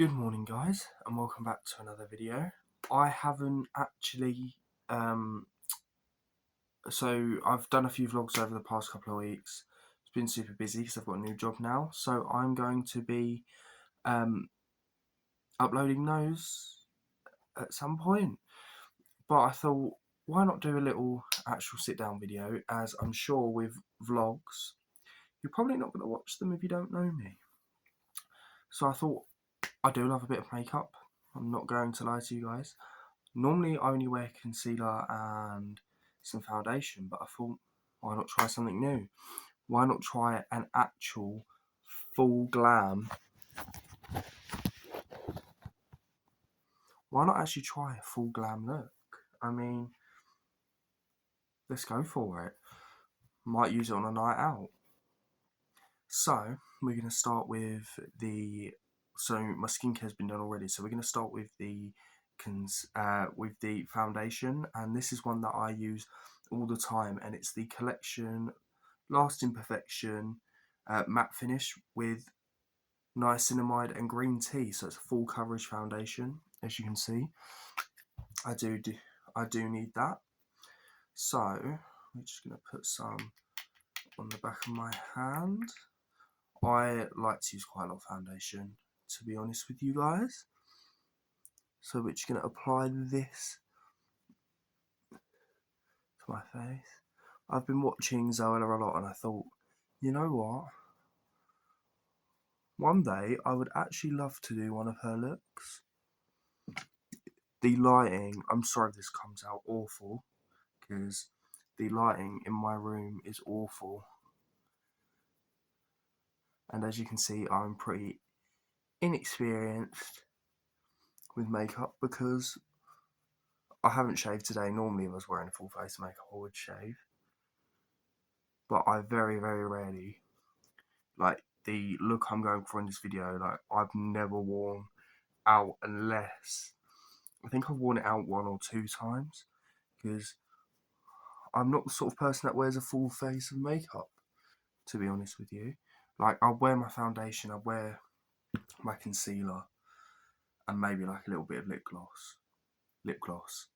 Good morning, guys, and welcome back to another video. I haven't actually so I've done a few vlogs over the past couple of weeks. It's been super busy because I've got a new job now, so I'm going to be uploading those at some point. But I thought, why not do a little actual sit-down video, as I'm sure with vlogs you're probably not going to watch them if you don't know me. So I thought, I do love a bit of makeup, I'm not going to lie to you guys. Normally I only wear concealer and some foundation, but I thought, why not try something new? Why not try an actual full glam? Why not actually try a full glam look? I mean, let's go for it. Might use it on a night out. So we're going to start with so my skincare's been done already, so we're going to start with the foundation, and this is one that I use all the time, and it's the Collection Lasting Perfection matte finish with niacinamide and green tea. So it's a full coverage foundation, as you can see. I do need that. So I'm just going to put some on the back of my hand. I like to use quite a lot of foundation, to be honest with you guys. So we're just going to apply this to my face. I've been watching Zoella a lot, and I thought, you know what? One day I would actually love to do one of her looks. The lighting, I'm sorry if this comes out awful, because the lighting in my room is awful. And as you can see, I'm pretty inexperienced with makeup because I haven't shaved today. Normally if I was wearing a full face of makeup I would shave. But I very, very rarely, like the look I'm going for in this video, like I've never worn out unless, I think I've worn it out 1 or 2 times, because I'm not the sort of person that wears a full face of makeup, to be honest with you. Like, I'll wear my foundation, I'll wear my concealer, and maybe like a little bit of lip gloss.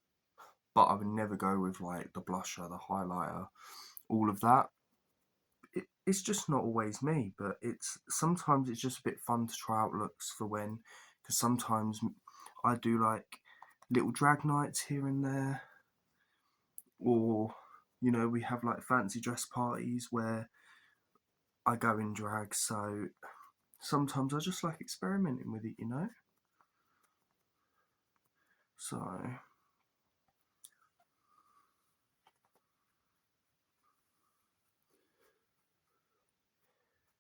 But I would never go with like the blusher, the highlighter, all of that. It's just not always me, but sometimes it's just a bit fun to try out looks for when, because sometimes I do like little drag nights here and there, or we have like fancy dress parties where I go in drag, so sometimes I just like experimenting with it, So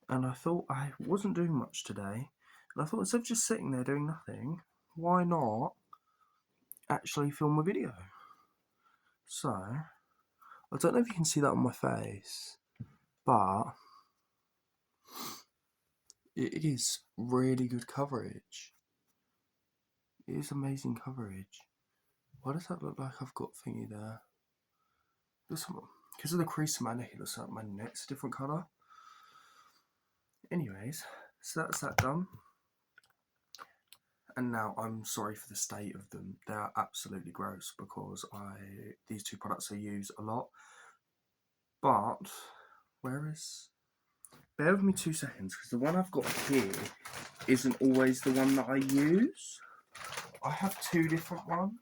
and I thought I wasn't doing much today, and I thought, instead of just sitting there doing nothing, why not actually film a video? So I don't know if you can see that on my face, but it is really good coverage. It is amazing coverage. Why does that look like I've got thingy there? Because of the crease in my neck, it looks like my neck's a different colour. Anyways, so that's that done. And now I'm sorry for the state of them. They're absolutely gross because these 2 products I use a lot. But bear with me 2 seconds, because the one I've got here isn't always the one that I use. I have 2 different ones.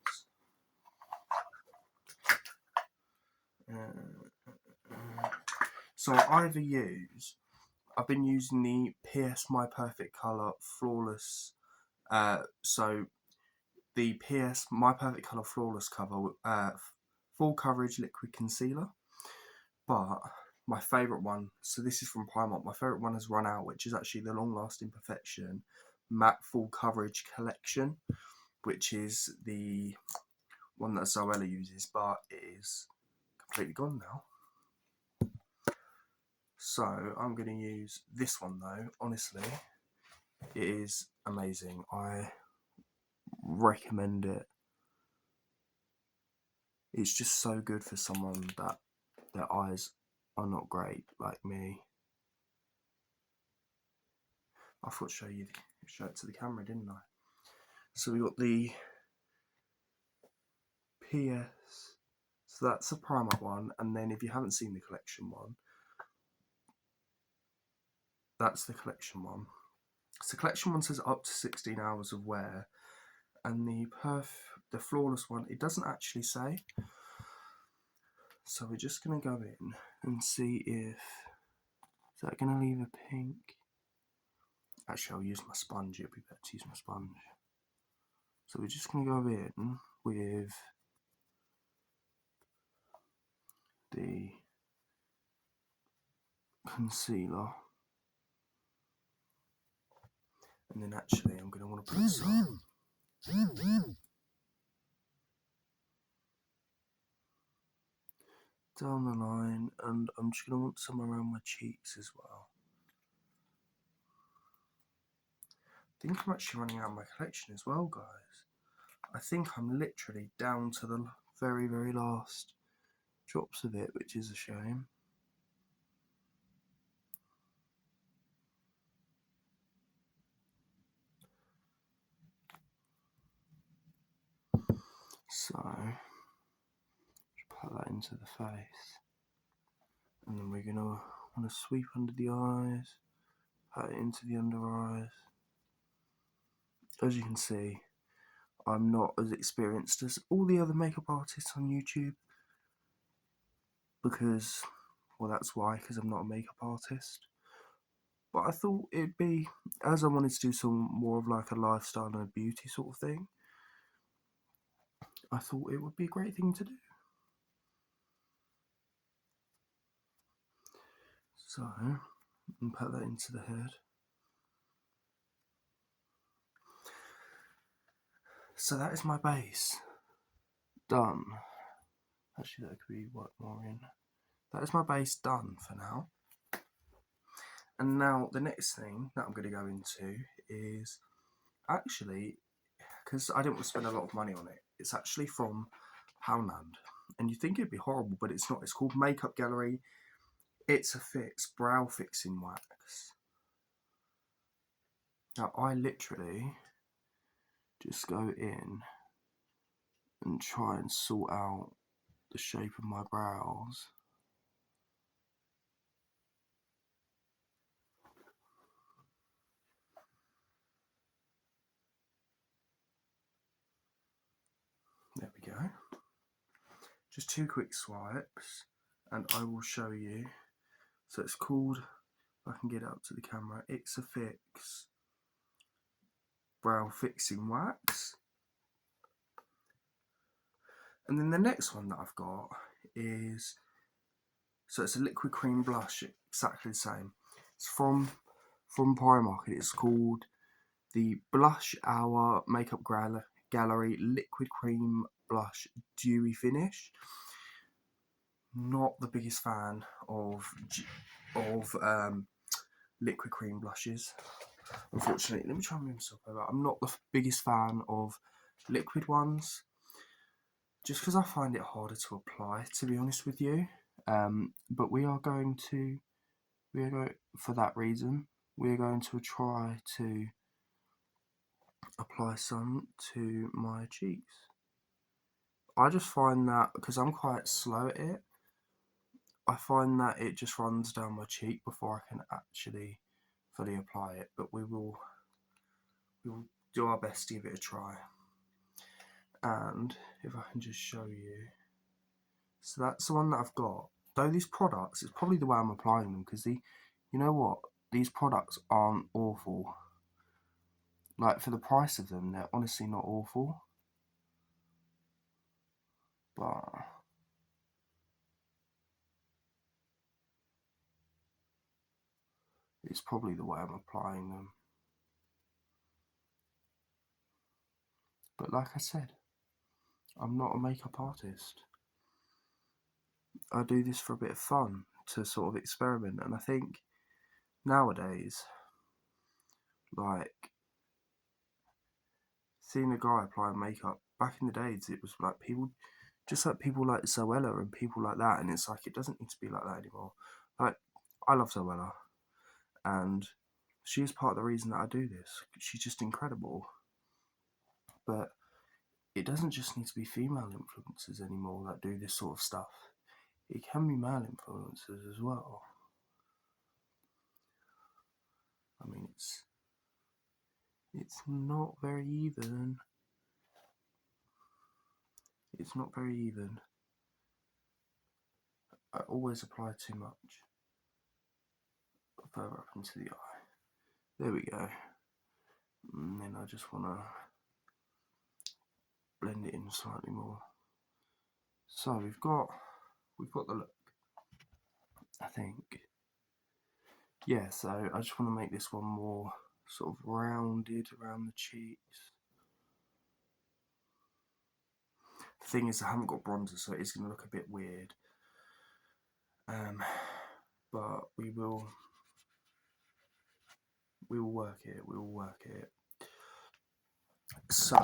So I've been using the PS My Perfect Colour Flawless. So the PS My Perfect Colour Flawless cover, full coverage liquid concealer. But my favourite one, so this is from Primark, my favourite one has run out, which is actually the Long Lasting Perfection Matte Full Coverage Collection, which is the one that Zoella uses, but it is completely gone now. So I'm going to use this one though. Honestly, it is amazing. I recommend it. It's just so good for someone that their eyes are not great, like me. I thought show it to the camera, didn't I? So we got the PS. So that's the Primark one, and then if you haven't seen the collection one, that's the collection one. So collection one says up to 16 hours of wear, and the flawless one, it doesn't actually say. So we're just gonna go in and see if is that gonna leave a pink. Actually, I'll use my sponge. It'll be better to use my sponge. So we're just gonna go in with the concealer, and then actually I'm gonna want to put some down the line, and I'm just going to want some around my cheeks as well. I think I'm actually running out of my collection as well, guys. I think I'm literally down to the very, very last drops of it, which is a shame. So, put that into the face. And then we're going to want to sweep under the eyes, pat it into the under eyes. As you can see, I'm not as experienced as all the other makeup artists on YouTube because, well, that's why, because I'm not a makeup artist. But I thought it'd be, as I wanted to do some more of like a lifestyle and a beauty sort of thing, I thought it would be a great thing to do. So, and put that into the head. So that is my base done. Actually, that could be what more in. That is my base done for now. And now the next thing that I'm going to go into is actually, because I didn't want to spend a lot of money on it, it's actually from Poundland. And you think it'd be horrible, but it's not. It's called Makeup Gallery. It's a Fix brow fixing wax. Now I literally just go in and try and sort out the shape of my brows. There we go. Just 2 quick swipes and I will show you. So it's called, if I can get it up to the camera, it's a Fix brow fixing wax. And then the next one that I've got is, so it's a liquid cream blush, exactly the same. It's from Primark. It's called the Blush Hour Makeup Gallery Liquid Cream Blush Dewy Finish. Not the biggest fan of liquid cream blushes, unfortunately. Let me try and move myself over. I'm not the biggest fan of liquid ones, just because I find it harder to apply, to be honest with you. But for that reason, we're going to try to apply some to my cheeks. I just find that, because I'm quite slow at it, I find that it just runs down my cheek before I can actually fully apply it. But we will do our best to give it a try. And if I can just show you, so that's the one that I've got. Though these products, it's probably the way I'm applying them, because you know what, these products aren't awful. Like, for the price of them, they're honestly not awful. But it's probably the way I'm applying them. But like I said, I'm not a makeup artist. I do this for a bit of fun, to sort of experiment. And I think nowadays, like, seeing a guy applying makeup, back in the days, it was like people like Zoella and people like that, and it's like, it doesn't need to be like that anymore. Like, I love Zoella, and she is part of the reason that I do this. She's just incredible. but it doesn't just need to be female influencers anymore that do this sort of stuff. It can be male influencers as well. I mean, it's not very even. It's not very even. I always apply too much further up into the eye. There we go. And then I just want to blend it in slightly more. So we've got the look, I think. Yeah, so I just want to make this one more sort of rounded around the cheeks. The thing is, I haven't got bronzer, so it's going to look a bit weird. But we will work it. We will work it. So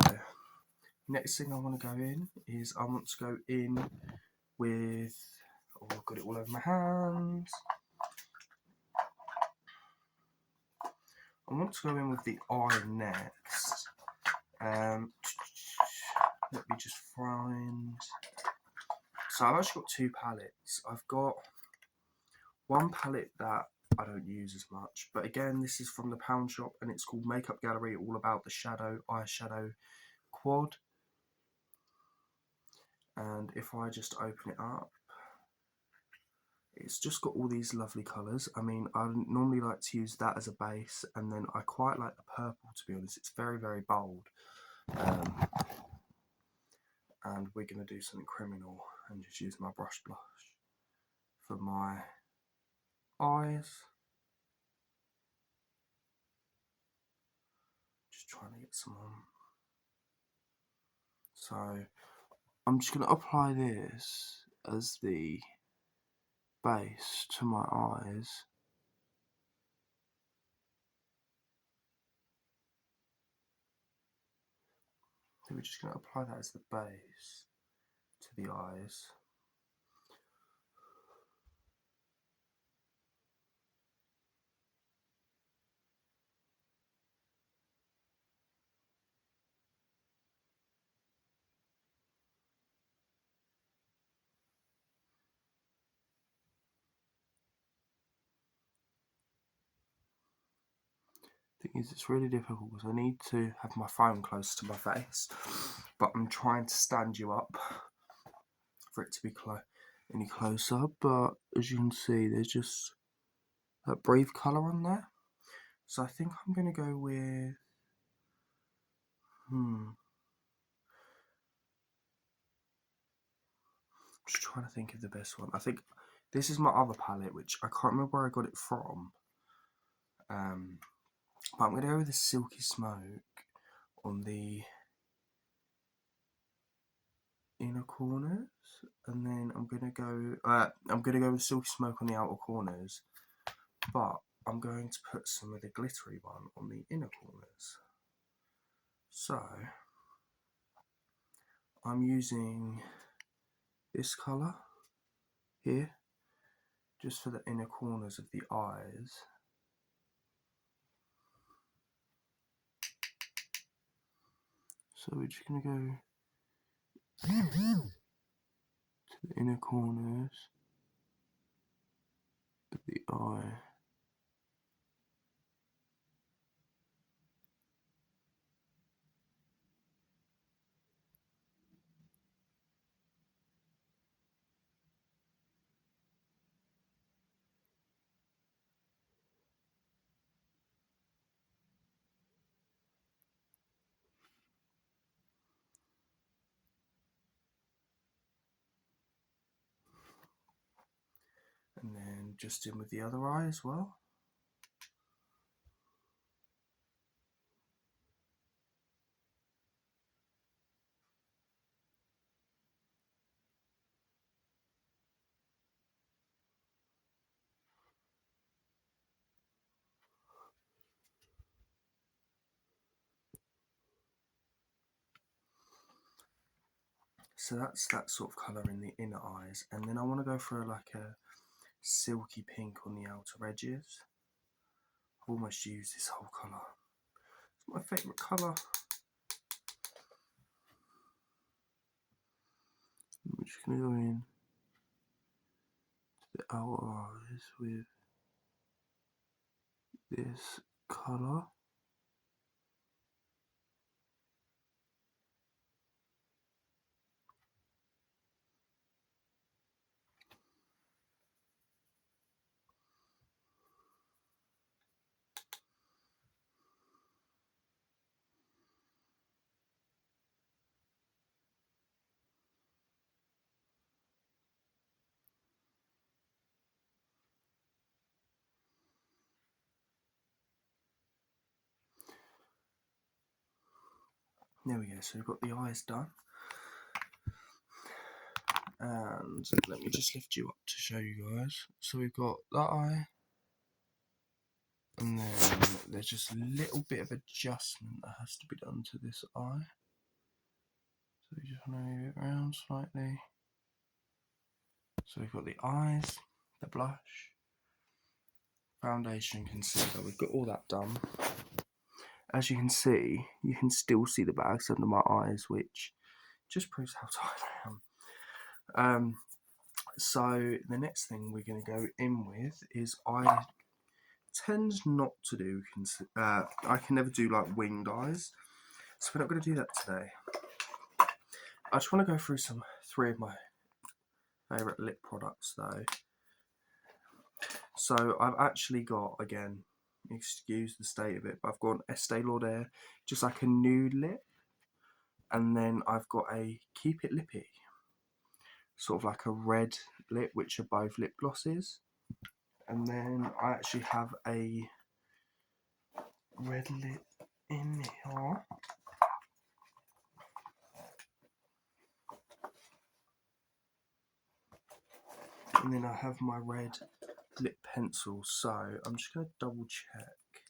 next thing I want to go in is I want to go in with. Oh, I've got it all over my hands. I want to go in with the eye next. Let me just find. So I've actually got two palettes. I've got one palette that I don't use as much, but again, this is from the Pound Shop and it's called Makeup Gallery, all about the shadow eyeshadow quad. And if I just open it up, it's just got all these lovely colours. I mean, I normally like to use that as a base, and then I quite like the purple, to be honest. It's very, very bold. And we're going to do something criminal and just use my brush blush for my eyes. Just trying to get some on. So I'm just going to apply this as the base to my eyes. So we're just going to apply that as the base to the eyes. Thing is, it's really difficult because I need to have my phone close to my face, but I'm trying to stand you up for it to be any closer. But as you can see, there's just that brave colour on there. So I think I'm going to go with just trying to think of the best one. I think this is my other palette, which I can't remember where I got it from. But I'm going to go with the Silky Smoke on the inner corners, and then I'm going to go with Silky Smoke on the outer corners, but I'm going to put some of the glittery one on the inner corners. So I'm using this colour here just for the inner corners of the eyes. So we're just going to go to the inner corners of the eye. And then just in with the other eye as well. So that's that sort of colour in the inner eyes, and then I want to go for like a silky pink on the outer edges. I've almost used this whole colour. It's my favourite colour. going to go in to the outer eyes with this colour. There we go, so we've got the eyes done. And let me just lift you up to show you guys. So we've got that eye, and then there's just a little bit of adjustment that has to be done to this eye. So we just want to move it around slightly. So we've got the eyes, the blush, foundation, concealer. We've got all that done. As you can see, you can still see the bags under my eyes, which just proves how tired I am. So the next thing we're going to go in with is, I tend not to do, I can never do like winged eyes, so we're not going to do that today. I just want to go through three of my favourite lip products though. So I've actually got, again, excuse the state of it, but I've got an Estee Lauder, just like a nude lip, and then I've got a Keep It Lippy, sort of like a red lip, which are both lip glosses. And then I actually have a red lip in here. And then I have my red lip pencil. So I'm just going to double check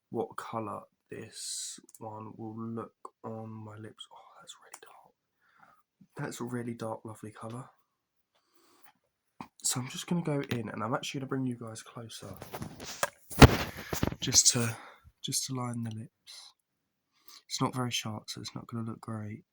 what colour this one will look on my lips. Oh, that's really dark. That's a really dark, lovely colour. So I'm just going to go in, and I'm actually going to bring you guys closer, just to line the lips. It's not very sharp, so it's not going to look great.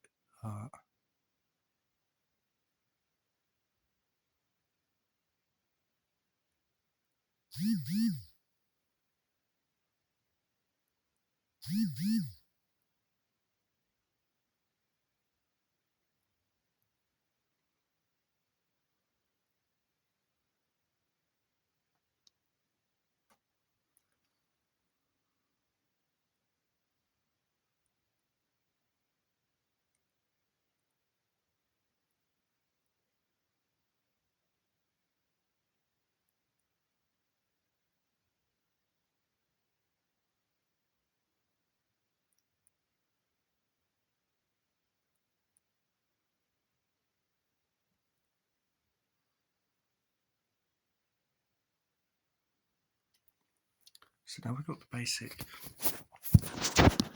So now we've got the basic,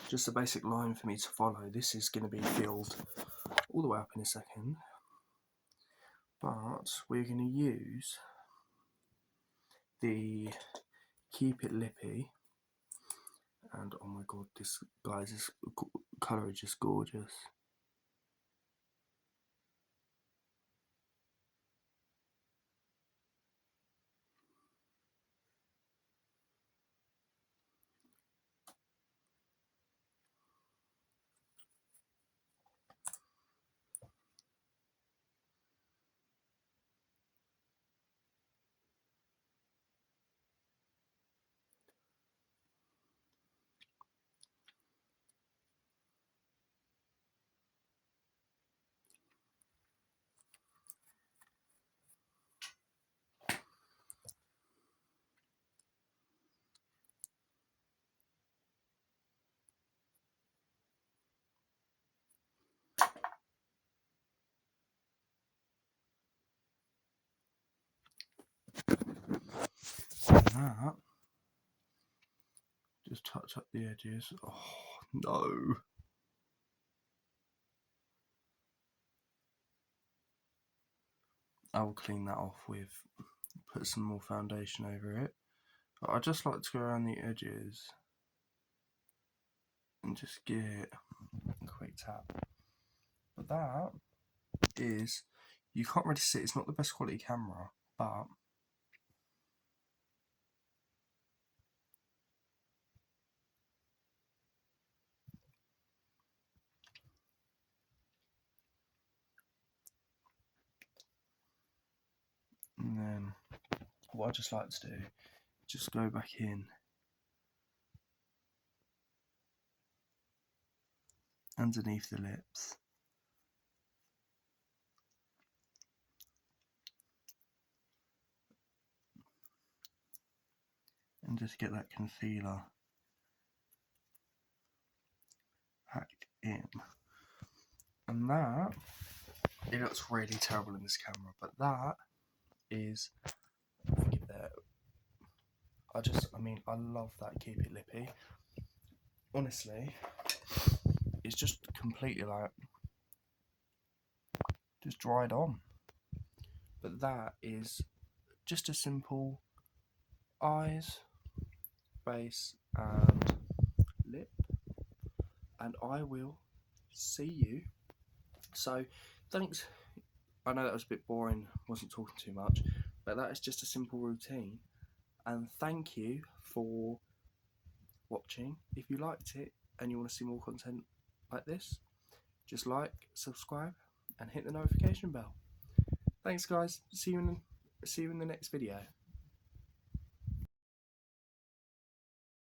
just a basic line for me to follow. This is going to be filled all the way up in a second, but we're going to use the Keep It Lippy, and oh my god, this colour is just gorgeous. That, just touch up the edges. Oh no. I will clean that off with, put some more foundation over it. But I just like to go around the edges and just get a quick tap. But that is you can't really see. It's not the best quality camera, but and then what I just like to do, just go back in underneath the lips. And just get that concealer packed in. And that, it looks really terrible in this camera, but that is, forgive that. I love that Keep It Lippy. Honestly, it's just completely like, just dried on. But that is just a simple eyes, face, and lip. And I will see you. So, thanks. I know that was a bit boring, wasn't talking too much, but that is just a simple routine. And thank you for watching. If you liked it and you want to see more content like this, just like, subscribe, and hit the notification bell. Thanks, guys. See you in the next video.